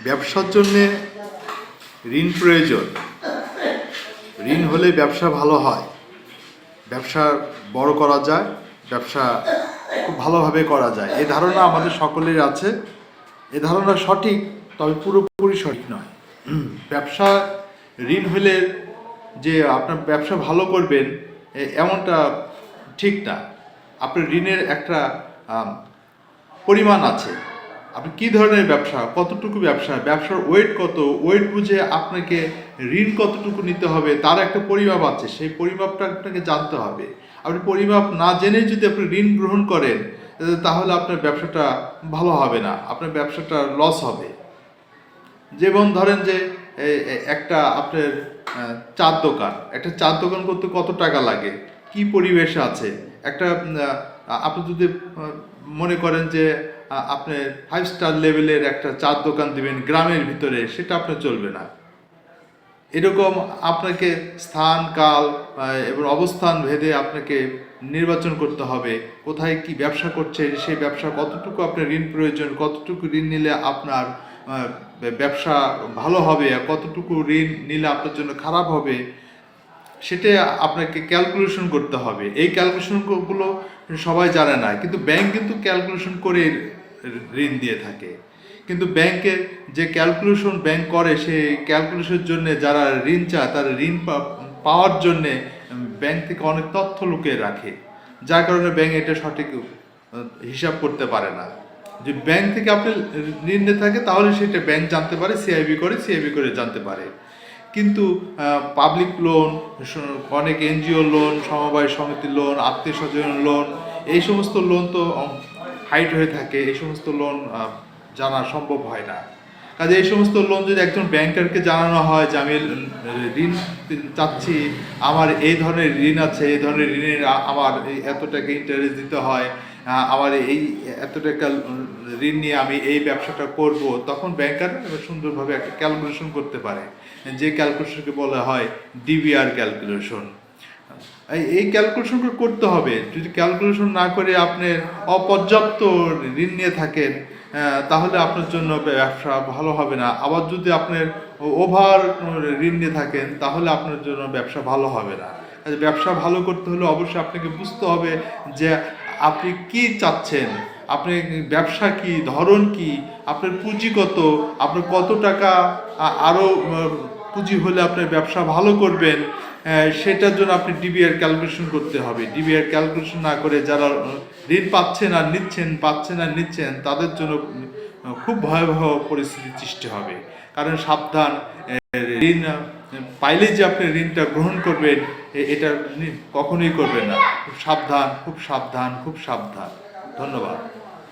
ব্যবসার জন্যে ঋণ প্রয়োজন। ঋণ হলে ব্যবসা ভালো হয়, ব্যবসা বড় করা যায়, ব্যবসা খুব ভালোভাবে করা যায়। এই ধারণা আমাদের সকলের আছে। এ ধারণা সঠিক, তবে পুরোপুরি সঠিক নয়। ব্যবসা ঋণ হলে যে আপনার ব্যবসা ভালো করবেন এমনটা ঠিক না। আপনার ঋণের একটা পরিমাণ আছে। আপনি কী ধরনের ব্যবসা, কতটুকু ব্যবসার ওয়েট কত, ওয়েট বুঝে আপনাকে ঋণ কতটুকু নিতে হবে তার একটা পরিমাপ আছে। সেই পরিমাপটা আপনাকে জানতে হবে। আপনি পরিমাপ না জেনেই যদি আপনি ঋণ গ্রহণ করেন তাহলে আপনার ব্যবসাটা ভালো হবে না, আপনার ব্যবসাটা লস হবে। যেমন ধরেন যে একটা আপনার একটা চার দোকান করতে কত টাকা লাগে, কি পরিবেশ আছে। একটা আপনি যদি মনে করেন যে আপনি 5 স্টার লেভেলের একটা চার দোকান দিবেন গ্রামের ভিতরে, সেটা আপনার চলবে না। এরকম আপনাকে স্থান, কাল এবং অবস্থান ভেদে আপনাকে নির্বাচন করতে হবে কোথায় কি ব্যবসা করছেন, সেই ব্যবসা কতটুকু আপনার ঋণ প্রয়োজন, কতটুকু ঋণ নিলে আপনার ব্যবসা ভালো হবে, আর কতটুকু ঋণ নিলে আপনার জন্য খারাপ হবে, সেটা আপনাকে ক্যালকুলেশন করতে হবে। এই ক্যালকুলেশনগুলো সবাই জানে না, কিন্তু ব্যাংক কিন্তু ক্যালকুলেশন করে ঋণ দিয়ে থাকে। কিন্তু ব্যাংকের যে ক্যালকুলেশন ব্যাংক করে, সেই ক্যালকুলেশনের জন্য যারা ঋণ চায় তারা ঋণ পাওয়ার জন্যে ব্যাংক থেকে অনেক তথ্য লুকিয়ে রাখে, যার কারণে ব্যাংক এটা সঠিক হিসাব করতে পারে না। যে ব্যাংক থেকে আপনি ঋণ নিয়ে থাকে তাহলে সেটা ব্যাংক জানতে পারে, সিআইবি করে জানতে পারে। কিন্তু পাবলিক লোন, অনেক এনজিও লোন, সমবায় সমিতি লোন, আত্মীয় স্বজন লোন, এই সমস্ত লোন তো হাইড হয়ে থাকে। এই সমস্ত লোন জানা সম্ভব হয় না। কাজে এই সমস্ত লোন যদি একজন ব্যাংকারকে জানানো হয় যে আমি ঋণ চাচ্ছি, আমার এই ধরনের ঋণ আছে, এই ধরনের ঋণের আমার এত টাকা ইন্টারেস্ট দিতে হয়, আমার এই এত টাকা ঋণ নিয়ে আমি এই ব্যবসাটা করব, তখন ব্যাংকার সুন্দরভাবে একটা ক্যালকুলেশন করতে পারে, যে ক্যালকুলেশনকে বলা হয় ডিবিআর ক্যালকুলেশন। এই ক্যালকুলেশন করতে হবে। যদি ক্যালকুলেশন না করে আপনি অপর্যাপ্ত ঋণ নিয়ে থাকেন তাহলে আপনার জন্য ব্যবসা ভালো হবে না। আবার যদি আপনার ওভার ঋণ নিয়ে থাকেন তাহলে আপনার জন্য ব্যবসা ভালো হবে না। ব্যবসা ভালো করতে হলে অবশ্যই আপনাকে বুঝতে হবে যে আপনি কি চাচ্ছেন, আপনি ব্যবসা কি, ধরন কি, আপনার পুঁজি কত, আপনার কত টাকা আরও পুঁজি হলে আপনার ব্যবসা ভালো করবেন, সেটার জন্য আপনি ডিবিআর ক্যালকুলেশন করতে হবে। ডিবিআর ক্যালকুলেশন না করে যারা ঋণ পাচ্ছেন আর নিচ্ছেন তাদের জন্য খুব ভয়াবহ পরিস্থিতির সৃষ্টি হবে। কারণ সাবধান, ঋণ পাইলে যে আপনি ঋণটা গ্রহণ করবেন এটা কখনোই করবেন না। খুব সাবধান। ধন্যবাদ।